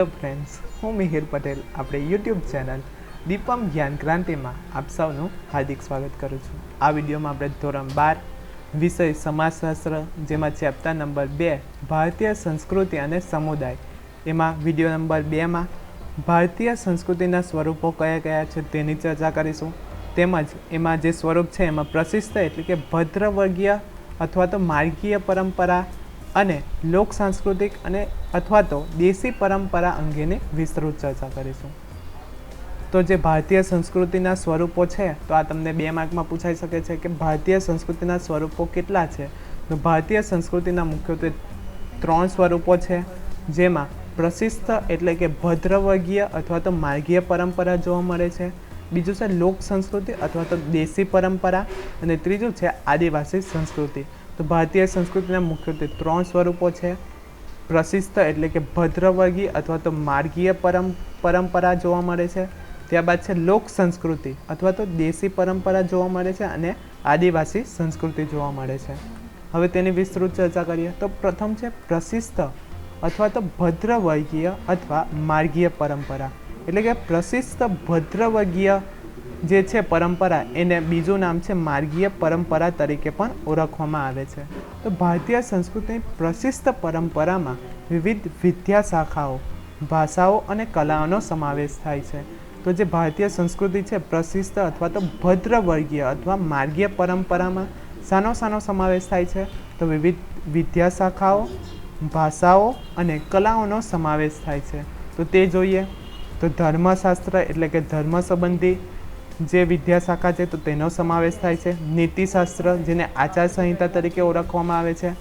Hello friends, હું મિહિર પટેલ આપણે YouTube channel Deepam જ્ઞાન ક્રાંતિમાં આપ સૌનું હાર્દિક સ્વાગત કરું છું। આ વિડીયોમાં આપણે ધોરણ 12 વિષય સમાજશાસ્ત્ર જેમાં ચેપ્ટર નંબર 2 ભારતીય સંસ્કૃતિ અને સમુદાય એમાં વિડીયો નંબર 2માં ભારતીય સંસ્કૃતિના સ્વરૂપો કયા કયા છે તેની ચર્ચા કરીશું। તેમજ એમાં જે સ્વરૂપ છે એમાં પ્રશિષ્ટ એટલે કે ભદ્રવર્ગીય અથવા તો માર્ગીય પરંપરા અને લોક સાંસ્કૃતિક અને અથવા તો દેશી પરંપરા અંગેની વિસ્તૃત ચર્ચા કરીશું। તો જે ભારતીય સંસ્કૃતિના સ્વરૂપો છે તો આ તમને 2 માર્કમાં પૂછાઈ શકે છે કે ભારતીય સંસ્કૃતિના સ્વરૂપો કેટલા છે। તો ભારતીય સંસ્કૃતિના મુખ્યત્વે 3 સ્વરૂપો છે, જેમાં પ્રશિષ્ટ એટલે કે ભદ્રવર્ગીય અથવા તો માર્ગીય પરંપરા જોવા મળે છે, બીજું છે લોક સંસ્કૃતિ અથવા તો દેશી પરંપરા અને ત્રીજું છે આદિવાસી સંસ્કૃતિ। તો ભારતીય સંસ્કૃતિના મુખ્યત્વે 3 સ્વરૂપો છે, પ્રશિષ્ટ એટલે કે ભદ્રવર્ગીય અથવા તો માર્ગીય પરંપરા જોવા મળે છે, ત્યારબાદ છે લોક સંસ્કૃતિ અથવા તો દેશી પરંપરા જોવા મળે છે અને આદિવાસી સંસ્કૃતિ જોવા મળે છે। હવે તેની વિસ્તૃત ચર્ચા કરીએ તો પ્રથમ છે પ્રશિષ્ટ અથવા તો ભદ્રવર્ગીય અથવા માર્ગીય પરંપરા, એટલે કે પ્રશિષ્ટ ભદ્રવર્ગીય જે છે પરંપરા એને બીજું નામ છે માર્ગીય પરંપરા તરીકે પણ ઓળખવામાં આવે છે। તો ભારતીય સંસ્કૃતિની પ્રશિષ્ટ પરંપરામાં વિવિધ વિદ્યા શાખાઓ, ભાષાઓ અને કલાઓનો સમાવેશ થાય છે। તો જે ભારતીય સંસ્કૃતિ છે પ્રશિષ્ટ અથવા તો ભદ્રવર્ગીય અથવા માર્ગીય પરંપરામાં શાનો સમાવેશ થાય છે? તો વિવિધ વિદ્યા શાખાઓ, ભાષાઓ અને કલાઓનો સમાવેશ થાય છે। તો તે જોઈએ તો ધર્મશાસ્ત્ર એટલે કે ધર્મ સંબંધી જે વિદ્યા શાખા છે તો તેનો સમાવેશ થાય છે, નીતિશાસ્ત્ર જેને આચાર સંહિતા તરીકે ઓળખવામાં આવે છે,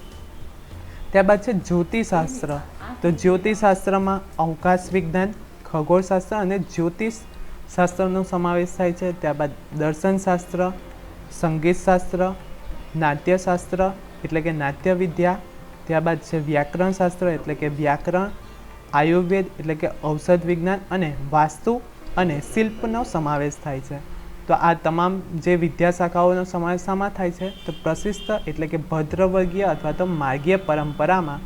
ત્યારબાદ છે જ્યોતિષશાસ્ત્ર। તો જ્યોતિષશાસ્ત્રમાં અવકાશ વિજ્ઞાન, ખગોળશાસ્ત્ર અને જ્યોતિષ શાસ્ત્રનો સમાવેશ થાય છે, ત્યારબાદ દર્શનશાસ્ત્ર, સંગીતશાસ્ત્ર, નાટ્યશાસ્ત્ર એટલે કે નાટ્ય વિદ્યા, ત્યારબાદ છે વ્યાકરણશાસ્ત્ર એટલે કે વ્યાકરણ, આયુર્વેદ એટલે કે ઔષધ વિજ્ઞાન અને વાસ્તુ અને શિલ્પનો સમાવેશ થાય છે। તો આ તમામ જે વિદ્યા શાખાઓનો સમાવેશ શામાં થાય છે? તો પ્રશિષ્ટ એટલે કે ભદ્રવર્ગીય અથવા તો માર્ગીય પરંપરામાં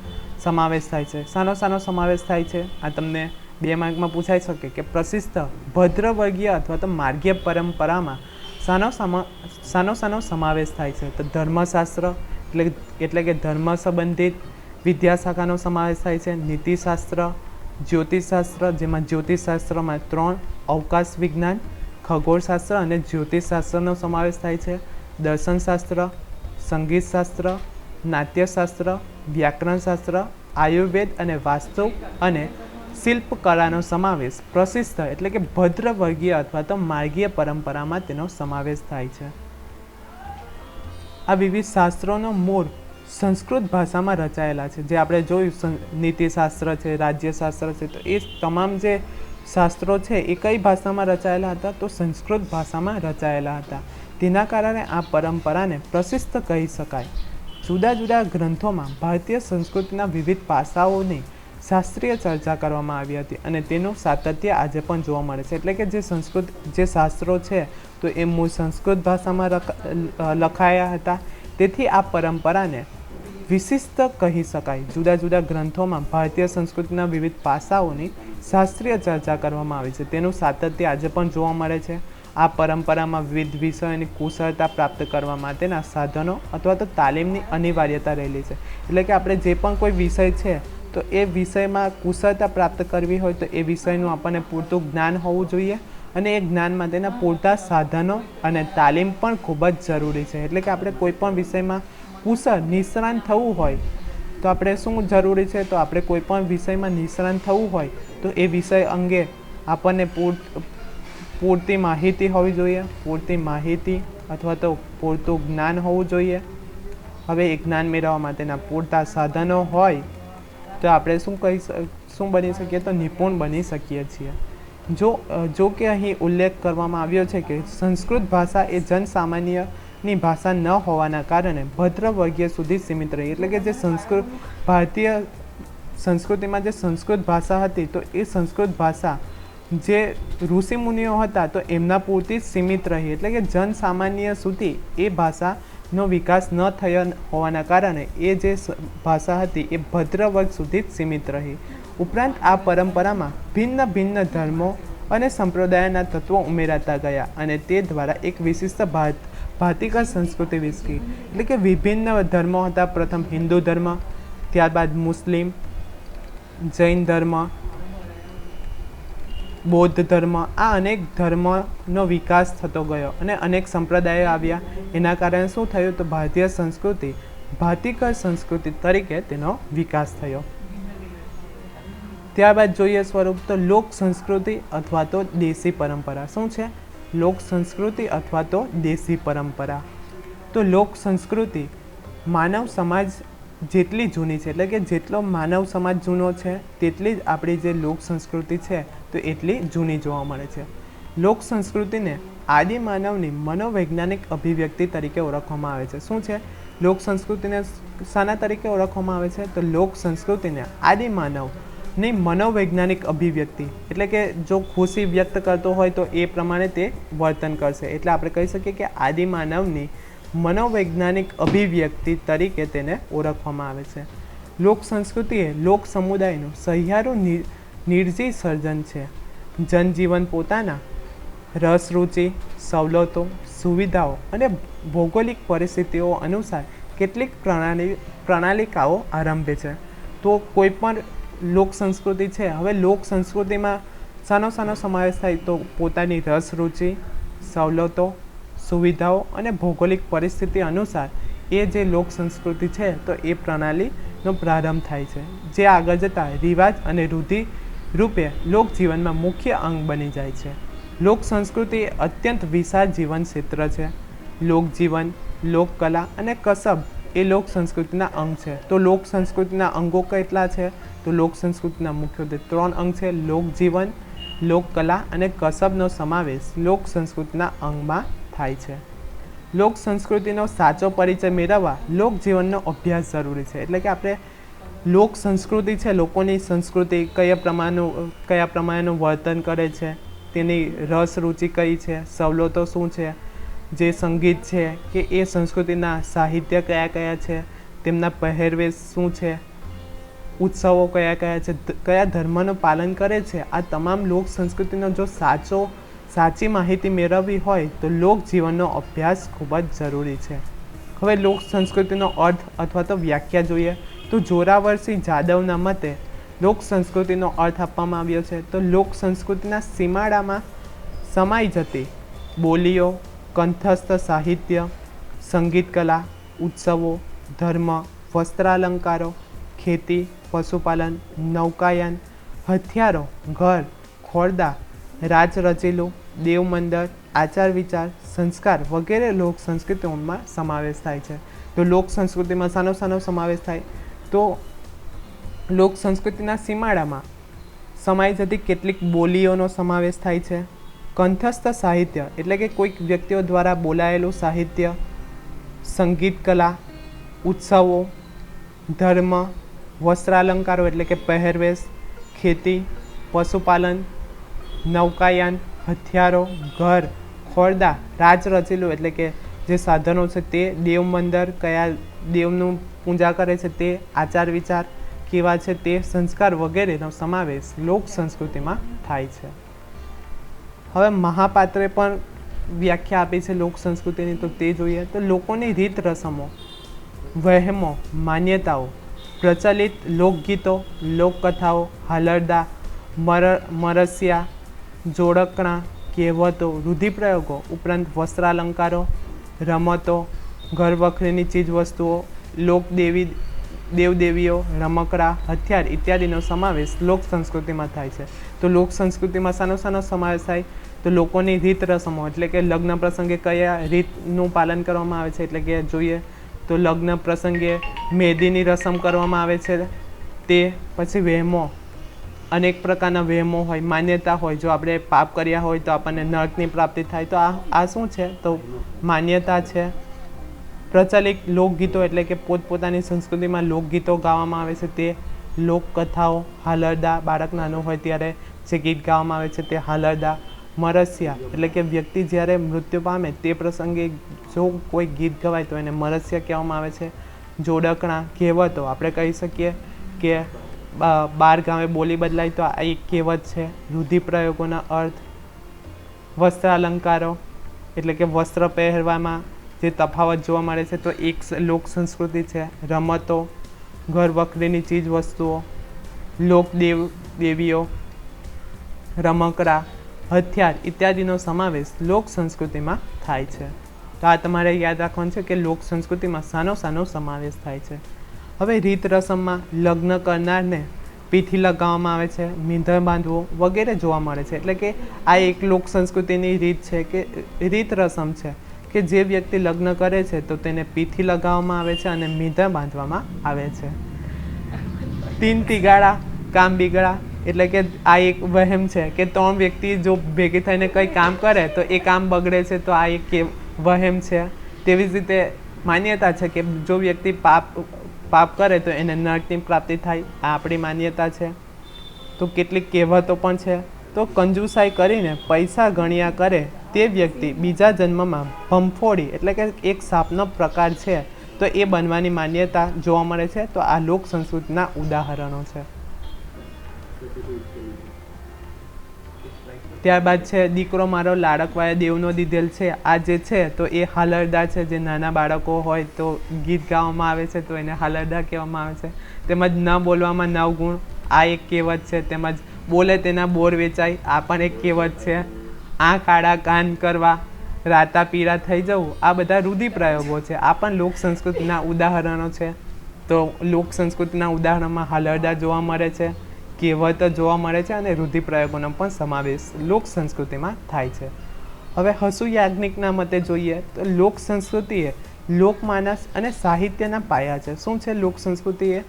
સમાવેશ થાય છે। શાનો સમાવેશ થાય છે? આ તમને 2 માર્કમાં પૂછાઈ શકે કે પ્રશિષ્ટ ભદ્રવર્ગીય અથવા તો માર્ગીય પરંપરામાં શાનો સમાવેશ થાય છે? તો ધર્મશાસ્ત્ર એટલે કે ધર્મ સંબંધિત વિદ્યા શાખાનો સમાવેશ થાય છે, નીતિશાસ્ત્ર, જ્યોતિષશાસ્ત્ર જેમાં જ્યોતિષશાસ્ત્રમાં 3 અવકાશ વિજ્ઞાન, ખગોળશાસ્ત્ર અને જ્યોતિષશાસ્ત્રનો સમાવેશ થાય છે, દર્શનશાસ્ત્ર, સંગીતશાસ્ત્ર, નાટ્યશાસ્ત્ર, વ્યાકરણશાસ્ત્ર, આયુર્વેદ અને વાસ્તુ અને શિલ્પકલાનો સમાવેશ પ્રશિષ્ટ એટલે કે ભદ્રવર્ગીય અથવા તો માર્ગીય પરંપરામાં તેનો સમાવેશ થાય છે। આ વિવિધ શાસ્ત્રોનો મૂળ સંસ્કૃત ભાષામાં રચાયેલા છે, જે આપણે જોયું નીતિશાસ્ત્ર છે, રાજ્યશાસ્ત્ર છે, તો એ તમામ જે શાસ્ત્રો છે એ કઈ ભાષામાં રચાયેલા હતા? તો સંસ્કૃત ભાષામાં રચાયેલા હતા। તેના કારણે આ પરંપરાને પ્રશિષ્ટ કહી શકાય। જુદા જુદા ગ્રંથોમાં ભારતીય સંસ્કૃતિના વિવિધ પાસાઓની શાસ્ત્રીય ચર્ચા કરવામાં આવી હતી અને તેનું સાતત્ય આજે પણ જોવા મળે છે, એટલે કે જે શાસ્ત્રો છે તો એ મૂળ સંસ્કૃત ભાષામાં લખાયા હતા, તેથી આ પરંપરાને વિશિષ્ટ કહી શકાય। જુદા જુદા ગ્રંથોમાં ભારતીય સંસ્કૃતિના વિવિધ પાસાઓની શાસ્ત્રીય ચર્ચા કરવામાં આવી છે, તેનું સાતત્ય આજે પણ જોવા મળે છે। આ પરંપરામાં વિવિધ વિષયોની કુશળતા પ્રાપ્ત કરવા માટેના સાધનો અથવા તો તાલીમની અનિવાર્યતા રહેલી છે, એટલે કે આપણે જે પણ કોઈ વિષય છે તો એ વિષયમાં કુશળતા પ્રાપ્ત કરવી હોય તો એ વિષયનું આપણને પૂરતું જ્ઞાન હોવું જોઈએ અને એ જ્ઞાન માટેના પૂરતા સાધનો અને તાલીમ પણ ખૂબ જ જરૂરી છે। એટલે કે આપણે કોઈ પણ વિષયમાં કુશળ નિષ્ણાત થવું હોય તો આપણે શું જરૂરી છે? તો આપણે કોઈ પણ વિષયમાં નિષ્ણાત થવું હોય તો એ વિષય અંગે આપણને પૂરતી માહિતી હોવી જોઈએ, પૂરતી માહિતી અથવા તો પૂરતું જ્ઞાન હોવું જોઈએ। હવે એ જ્ઞાન મેળવવા માટેના પૂરતા સાધનો હોય તો આપણે શું બની શકીએ? તો નિપુણ બની શકીએ છીએ। જો કે અહીં ઉલ્લેખ કરવામાં આવ્યો છે કે સંસ્કૃત ભાષા એ જનસામાન્યની ભાષા ન હોવાના કારણે ભદ્રવર્ગીય સુધી સીમિત રહી, એટલે કે જે ભારતીય સંસ્કૃતિમાં જે સંસ્કૃત ભાષા હતી તો એ સંસ્કૃત ભાષા જે ઋષિમુનિઓ હતા તો એમના પૂરતી સીમિત રહી, એટલે કે જનસામાન્ય સુધી એ ભાષા નો વિકાસ ન થયો હોવાના કારણે એ જે ભાષા હતી એ ભદ્ર વર્ગ સુધી જ સીમિત રહી. ઉપરાંત આ પરંપરામાં ભિન્ન ભિન્ન ધર્મો અને સંપ્રદાયના તત્વો ઉમેરાતા ગયા અને તે દ્વારા એક વિશિષ્ટ ભાતિકા સંસ્કૃતિ વિકસી. એટલે કે વિભિન્ન ધર્મો હતા. પ્રથમ હિન્દુ ધર્મ, ત્યારબાદ મુસ્લિમ, જૈન ધર્મ, બૌદ્ધ ધર્મ, આ અનેક ધર્મનો વિકાસ થતો ગયો અને અનેક સંપ્રદાયો આવ્યા. એના કારણે શું થયું તો ભારતીય સંસ્કૃતિ ભાતિકા સંસ્કૃતિ તરીકે તેનો વિકાસ થયો. ત્યારબાદ જોઈએ સ્વરૂપ તો લોક સંસ્કૃતિ અથવા તો દેશી પરંપરા. શું છે? લોક સંસ્કૃતિ અથવા તો દેશી પરંપરા. તો લોક સંસ્કૃતિ માનવ સમાજ જેટલી જૂની છે, એટલે કે જેટલો માનવ સમાજ જૂનો છે તેટલી જ આપણી જે લોક સંસ્કૃતિ છે તો એટલી જૂની જોવા મળે છે. લોક સંસ્કૃતિને આદિ માનવની મનોવૈજ્ઞાનિક અભિવ્યક્તિ તરીકે ઓળખવામાં આવે છે. શું છે? લોક સંસ્કૃતિને શાના તરીકે ઓળખવામાં આવે છે? તો લોક સંસ્કૃતિને આદિ માનવની મનોવૈજ્ઞાનિક અભિવ્યક્તિ, એટલે કે જો ખુશી વ્યક્ત કરતો હોય તો એ પ્રમાણે તે વર્તન કરશે. એટલે આપણે કહી શકીએ કે આદિ માનવની મનોવૈજ્ઞાનિક અભિવ્યક્તિ તરીકે તેને ઓળખવામાં આવે છે. લોક સંસ્કૃતિ એ લોક સમુદાયનું સહિયારું નિર્જીવ સર્જન છે. જનજીવન પોતાના રસ, રુચિ, સવલતો, સુવિધાઓ અને ભૌગોલિક પરિસ્થિતિઓ અનુસાર કેટલીક પ્રણાલિકાઓ આરંભે છે. તો કોઈ પણ લોક સંસ્કૃતિ છે, હવે લોક સંસ્કૃતિમાં શાનો સમાવેશ થાય તો પોતાની રસ, રુચિ, સવલતો, સુવિધાઓ અને ભૌગોલિક પરિસ્થિતિ અનુસાર એ જે લોક સંસ્કૃતિ છે તો એ પ્રણાલીનો પ્રારંભ થાય છે, જે આગળ જતાં રિવાજ અને રૂઢિ રૂપે લોકજીવનમાં મુખ્ય અંગ બની જાય છે. લોક સંસ્કૃતિ એ અત્યંત વિશાળ જીવન ક્ષેત્ર છે. લોકજીવન, લોકકલા અને કસબ એ લોક સંસ્કૃતિના અંગ છે. તો લોક સંસ્કૃતિના અંગો કેટલા છે? તો લોક સંસ્કૃતિના મુખ્યત્વે 3 અંગ છે. લોકજીવન, લોકકલા અને કસબનો સમાવેશ લોક સંસ્કૃતિના અંગમાં થાય છે. લોક સંસ્કૃતિનો સાચો પરિચય મેળવવા લોકજીવનનો અભ્યાસ જરૂરી છે. એટલે કે આપણે લોક સંસ્કૃતિ છે, લોકોની સંસ્કૃતિ કયા પ્રમાણેનું વર્તન કરે છે, તેની રસ રુચિ કઈ છે, સવલતો શું છે, જે સંગીત છે કે એ સંસ્કૃતિના સાહિત્ય કયા છે, તેમના પહેરવેશ શું છે, ઉત્સવો કયા છે, કયા ધર્મનું પાલન કરે છે, આ તમામ લોક સંસ્કૃતિનો જો સાચી માહિતી મેળવવી હોય તો લોકજીવનનો અભ્યાસ ખૂબ જ જરૂરી છે. હવે લોક સંસ્કૃતિનો અર્થ અથવા તો વ્યાખ્યા જોઈએ તો જોરાવરસિંહ જાદવના મતે લોક સંસ્કૃતિનો અર્થ આપવામાં આવ્યો છે તો લોક સંસ્કૃતિના સીમાડામાં સમાઈ જતી બોલીઓ, કંઠસ્થ સાહિત્ય, સંગીત કલા, ઉત્સવો, ધર્મ, વસ્ત્રાલંકારો, ખેતી, પશુપાલન, નૌકાયાન, હથિયારો, ઘર, ખોરદા, રાજ રચીલું, દેવ મંદિર, આચાર વિચાર, સંસ્કાર વગેરે લોક સંસ્કૃતિઓમાં સમાવેશ થાય છે. તો લોક સંસ્કૃતિમાં શાનો સમાવેશ થાય તો લોક સંસ્કૃતિના સીમાડામાં સમાઈ જતી કેટલીક બોલીઓનો સમાવેશ થાય છે. કંઠસ્થ સાહિત્ય એટલે કે કોઈક વ્યક્તિઓ દ્વારા બોલાયેલું સાહિત્ય, સંગીત કલા, ઉત્સવો, ધર્મ, વસ્ત્રાલંકારો એટલે કે પહેરવેશ, ખેતી, પશુપાલન, નૌકાયાન, હથિયારો, ઘર, ખોરદા, રાજ રચેલું એટલે કે જે સાધનો છે તે, દેવ મંદિર કયા દેવનું પૂજા કરે છે તે, આચાર વિચાર કેવા છે તે, સંસ્કાર વગેરેનો સમાવેશ લોક સંસ્કૃતિમાં થાય છે. હવે મહાપાત્રે પણ વ્યાખ્યા આપી છે લોક સંસ્કૃતિની તો તે જોઈએ તો લોકોની રીત રસમો, વહેમો, માન્યતાઓ, પ્રચલિત લોકગીતો, લોકકથાઓ, હાલરડા, મરસિયા, જોડકણા, કહેવતો, રૂઢિપ્રયોગો ઉપરાંત વસ્ત્રાલંકારો, રમતો, ઘર વખરીની ચીજવસ્તુઓ, દેવદેવીઓ, રમકડા, હથિયાર ઇત્યાદિનો સમાવેશ લોક સંસ્કૃતિમાં થાય છે. તો લોક સંસ્કૃતિમાં શાનો સમાવેશ થાય તો લોકોની રીત રસમો એટલે કે લગ્ન પ્રસંગે કયા રીતનું પાલન કરવામાં આવે છે, એટલે કે જોઈએ તો લગ્ન પ્રસંગે મહેંદીની રસમ કરવામાં આવે છે તે, પછી વહેમો, અનેક પ્રકારના વહેમો હોય, માન્યતા હોય, જો આપણે પાપ કર્યા હોય તો આપણને નરકની પ્રાપ્તિ થાય તો આ શું છે તો માન્યતા છે. પ્રચલિત લોકગીતો એટલે કે પોતપોતાની સંસ્કૃતિમાં લોકગીતો ગાવામાં આવે છે તે, લોકકથાઓ, હાલરડા, બાળક નાનું હોય ત્યારે જે ગીત ગાવામાં આવે છે તે હાલરડા, મરસિયા એટલે કે વ્યક્તિ જ્યારે મૃત્યુ પામે તે પ્રસંગે જો કોઈ ગીત ગવાય તો એને મરસિયા કહેવામાં આવે છે. જોડકણા કહેવતો આપણે કહી શકીએ કે 12 ગામે બોલી બદલાય તો આ એક કહેવત છે. રૂઢિપ્રયોગોના અર્થ, વસ્ત્ર અલંકારો એટલે કે વસ્ત્ર પહેરવામાં જે તફાવત જોવા મળે છે તો એક લોક સંસ્કૃતિ છે. રમતો, ઘર વખરીની ચીજ વસ્તુઓ, લોક દેવીઓ, રમકડા, હથિયાર ઇત્યાદિનો સમાવેશ લોક સંસ્કૃતિમાં થાય છે. તો આ તમારે યાદ રાખવાનું છે કે લોક સંસ્કૃતિમાં શાનો સમાવેશ થાય છે. હવે રીત રસમમાં લગ્ન કરનારને પીઠી લગાવવામાં આવે છે, મીંધર બાંધવો વગેરે જોવા મળે છે. એટલે કે આ એક લોક સંસ્કૃતિની રીત છે કે રીત રસમ છે કે જે વ્યક્તિ લગ્ન કરે છે તો તેને પીઠી લગાવવામાં આવે છે અને મીંધર બાંધવામાં આવે છે. 3 તિગાડા કામ બિગડા એટલે કે આ એક વહેમ છે કે 3 વ્યક્તિ જો ભેગી થઈને કંઈ કામ કરે તો એ કામ બગડે છે, તો આ એક વહેમ છે. તેવી જ રીતે માન્યતા છે કે જો વ્યક્તિ પાપ કરે તો એને નરકની પ્રાપ્તિ થાય, આ આપણી માન્યતા છે. તો કેટલીક કહેવતો પણ છે. તો કંજુસાઈ કરીને પૈસા ગણ્યા કરે તે વ્યક્તિ બીજા જન્મમાં ભંફોડી એટલે કે એક સાપનો પ્રકાર છે તો એ બનવાની માન્યતા જોવા મળે છે. તો આ લોક સંસ્કૃતિના ઉદાહરણો છે. ત્યારબાદ છે દીકરો મારો લાડકવાએ દેવનો દીધેલ છે. આ જે છે તો એ હાલરડા છે. જે નાના બાળકો હોય તો ગીત ગાવામાં આવે છે તો એને હાલરડા કહેવામાં આવે છે. તેમજ ન બોલવામાં 9 ગુણ આ એક કહેવત છે. તેમજ બોલે તેના બોર વેચાય આ પણ એક કહેવત છે. આંખ આડા કાન કરવા, રાતા પીળા થઈ જવું આ બધા રૂઢિપ્રયોગો છે. આ પણ લોક સંસ્કૃતિના ઉદાહરણો છે. તો લોક સંસ્કૃતિના ઉદાહરણમાં હાલરડા જોવા મળે છે, કહેવતો જોવા મળે છે અને રૂઢિપ્રયોગોનો પણ સમાવેશ લોક સંસ્કૃતિમાં થાય છે. હવે હસુ યાજ્ઞિકના મતે જોઈએ તો લોક સંસ્કૃતિ એ લોકમાનસ અને સાહિત્યના પાયા છે. શું છે લોક સંસ્કૃતિ? એ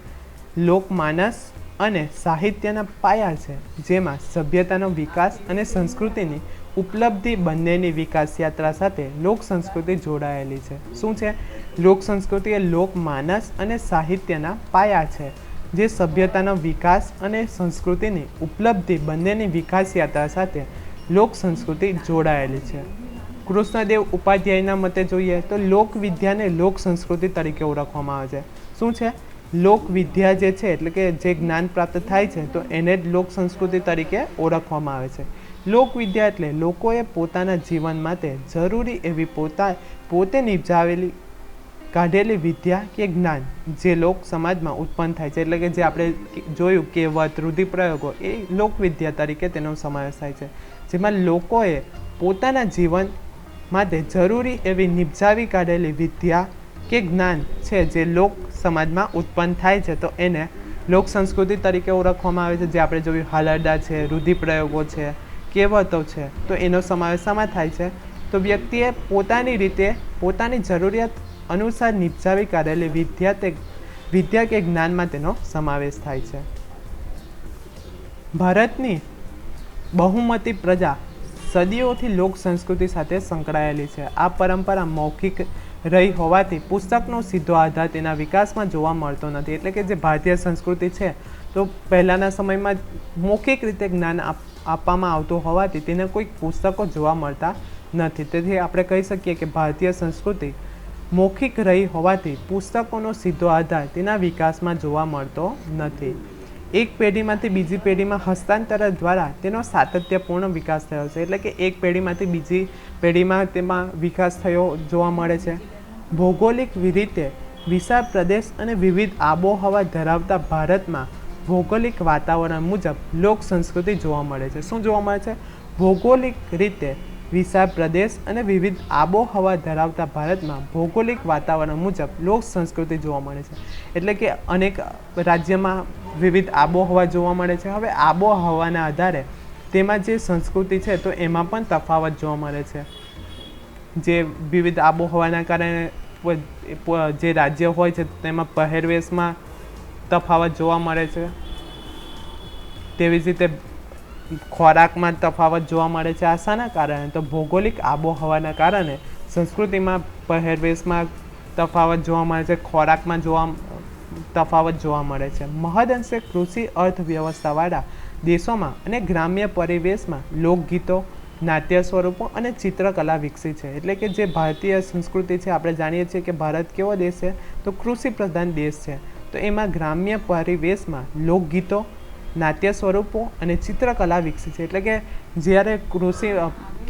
લોકમાનસ અને સાહિત્યના પાયા છે, જેમાં સભ્યતાનો વિકાસ અને સંસ્કૃતિની ઉપલબ્ધિ બંનેની વિકાસ યાત્રા સાથે લોક સંસ્કૃતિ જોડાયેલી છે. શું છે? લોક સંસ્કૃતિ એ લોકમાનસ અને સાહિત્યના પાયા છે, જે સભ્યતાનો વિકાસ અને સંસ્કૃતિની ઉપલબ્ધિ બંનેની વિકાસ યાત્રા સાથે લોક સંસ્કૃતિ જોડાયેલી છે. કૃષ્ણદેવ ઉપાધ્યાયના મતે જોઈએ તો લોકવિદ્યાને લોક સંસ્કૃતિ તરીકે ઓળખવામાં આવે છે. શું છે? લોકવિદ્યા જે છે એટલે કે જે જ્ઞાન પ્રાપ્ત થાય છે તો એને જ લોક સંસ્કૃતિ તરીકે ઓળખવામાં આવે છે. લોકવિદ્યા એટલે લોકોએ પોતાના જીવન માટે જરૂરી એવી પોતે નિપજાવેલી કાઢેલી વિદ્યા કે જ્ઞાન જે લોક સમાજમાં ઉત્પન્ન થાય છે. એટલે કે જે આપણે જોયું કહેવત, રૂઢિપ્રયોગો એ લોકવિદ્યા તરીકે તેનો સમાવેશ થાય છે, જેમાં લોકોએ પોતાના જીવન માટે જરૂરી એવી નિપજાવી કાઢેલી વિદ્યા કે જ્ઞાન છે જે લોક સમાજમાં ઉત્પન્ન થાય છે તો એને લોક સંસ્કૃતિ તરીકે ઓળખવામાં આવે છે. જે આપણે જોયું હાલરડા છે, રૂઢિપ્રયોગો છે, કહેવતો છે, તો એનો સમાવેશ શામાં થાય છે? તો વ્યક્તિએ પોતાની રીતે પોતાની જરૂરિયાત અનુસાર નિપજાવી કાઢેલી વિદ્યા કે જ્ઞાનમાં તેનો સમાવેશ થાય છે. ભારતની બહુમતી પ્રજા સદીઓથી લોક સંસ્કૃતિ સાથે સંકળાયેલી છે. આ પરંપરા મૌખિક રહી હોવાથી પુસ્તકનો સીધો આધાર તેના વિકાસમાં જોવા મળતો નથી. એટલે કે જે ભારતીય સંસ્કૃતિ છે તો પહેલાંના સમયમાં મૌખિક રીતે જ્ઞાન આપવામાં આવતું હોવાથી તેને કોઈ પુસ્તકો જોવા મળતા નથી. તેથી આપણે કહી શકીએ કે ભારતીય સંસ્કૃતિ મૌખિક રહી હોવાથી પુસ્તકોનો સીધો આધાર તેના વિકાસમાં જોવા મળતો નથી. એક પેઢીમાંથી બીજી પેઢીમાં હસ્તાંતર દ્વારા તેનો સાતત્યપૂર્ણ વિકાસ થયો છે. એટલે કે એક પેઢીમાંથી બીજી પેઢીમાં તેમાં વિકાસ થયો જોવા મળે છે. ભૌગોલિક રીતે વિશાળ પ્રદેશ અને વિવિધ આબોહવા ધરાવતા ભારતમાં ભૌગોલિક વાતાવરણ મુજબ લોક સંસ્કૃતિ જોવા મળે છે. શું જોવા મળે છે? ભૌગોલિક રીતે વિશાળ પ્રદેશ અને વિવિધ આબોહવા ધરાવતા ભારતમાં ભૌગોલિક વાતાવરણ મુજબ લોક સંસ્કૃતિ જોવા મળે છે. એટલે કે અનેક રાજ્યમાં વિવિધ આબોહવા જોવા મળે છે. હવે આબોહવાના આધારે તેમાં જે સંસ્કૃતિ છે તો એમાં પણ તફાવત જોવા મળે છે. જે વિવિધ આબોહવાના કારણે જે રાજ્ય હોય છે તેમાં પહેરવેશમાં તફાવત જોવા મળે છે. તેવી જ રીતે ખોરાકમાં તફાવત જોવા મળે છે. આ શાના કારણે? તો ભૌગોલિક આબોહવાના કારણે સંસ્કૃતિમાં પહેરવેશમાં તફાવત જોવા મળે છે, ખોરાકમાં તફાવત જોવા મળે છે. મહદઅંશે કૃષિ અર્થવ્યવસ્થાવાળા દેશોમાં અને ગ્રામ્ય પરિવેશમાં લોકગીતો, નાટ્ય સ્વરૂપો અને ચિત્રકલા વિકસી છે. એટલે કે જે ભારતીય સંસ્કૃતિ છે, આપણે જાણીએ છીએ કે ભારત કેવો દેશ છે, તો કૃષિ પ્રધાન દેશ છે. તો એમાં ગ્રામ્ય પરિવેશમાં લોકગીતો, નાટ્ય સ્વરૂપો અને ચિત્રકલા વિકસી છે. એટલે કે જ્યારે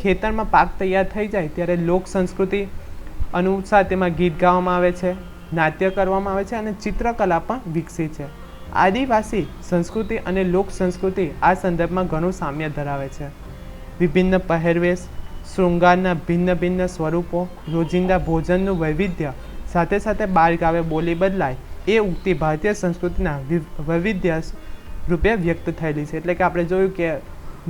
ખેતરમાં પાક તૈયાર થઈ જાય ત્યારે લોક સંસ્કૃતિ અનુસાર તેમાં ગીત ગાવામાં આવે છે, નાટ્ય કરવામાં આવે છે અને ચિત્રકલા પણ વિકસી છે. આદિવાસી સંસ્કૃતિ અને લોક સંસ્કૃતિ આ સંદર્ભમાં ઘણું સામ્ય ધરાવે છે. વિભિન્ન પહેરવેશ, શૃંગારના ભિન્ન ભિન્ન સ્વરૂપો, રોજિંદા ભોજનનું વૈવિધ્ય, સાથે સાથે બાળગાવે બોલી બદલાય એ ઉક્તિ ભારતીય સંસ્કૃતિના વૈવિધ્ય રૂપે વ્યક્ત થયેલી છે. એટલે કે આપણે જોયું કે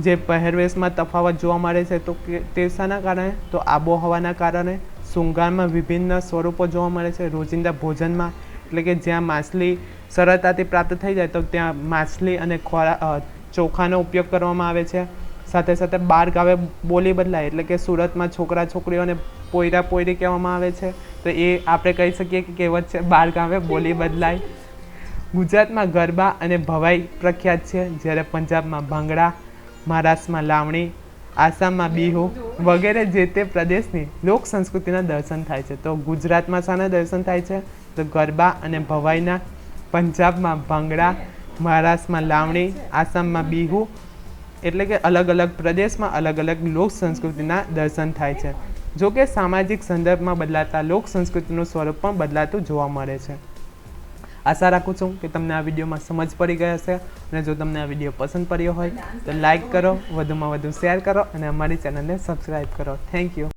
જે પહેરવેશમાં તફાવત જોવા મળે છે તો તે શાના કારણે, તો આબોહવાના કારણે. શૃંગારમાં વિભિન્ન સ્વરૂપો જોવા મળે છે. રોજિંદા ભોજનમાં, એટલે કે જ્યાં માછલી સરળતાથી પ્રાપ્ત થઈ જાય તો ત્યાં માછલી અને ચોખાનો ઉપયોગ કરવામાં આવે છે. સાથે સાથે બાર ગાવે બોલી બદલાય, એટલે કે સુરતમાં છોકરા છોકરીઓને પોયરા પોયરી કહેવામાં આવે છે, તો એ આપણે કહી શકીએ કે કહેવત છે, બાર ગાવે બોલી બદલાય. ગુજરાતમાં ગરબા અને ભવાઈ પ્રખ્યાત છે, જ્યારે પંજાબમાં ભાંગડા, મહારાષ્ટ્રમાં લાવણી, આસામમાં બિહુ વગેરે જે તે પ્રદેશની લોક સંસ્કૃતિના દર્શન થાય છે. તો ગુજરાતમાં શાના દર્શન થાય છે, તો ગરબા અને ભવાઈના, પંજાબમાં ભાંગડા, મહારાષ્ટ્રમાં લાવણી, આસામમાં બિહુ, એટલે કે અલગ અલગ પ્રદેશમાં અલગ અલગ લોક સંસ્કૃતિના દર્શન થાય છે. જો કે સામાજિક સંદર્ભમાં બદલાતા લોક સંસ્કૃતિનું સ્વરૂપ પણ બદલાતું જોવા મળે છે. આશા રાખું છું કે તમને આ વિડીયોમાં સમજ પડી ગઈ હશે, અને જો તમને આ વિડીયો પસંદ પડ્યો હોય તો લાઈક કરો, વધુમાં વધુ શેર કરો અને અમારી ચેનલને સબસ્ક્રાઈબ કરો. Thank you.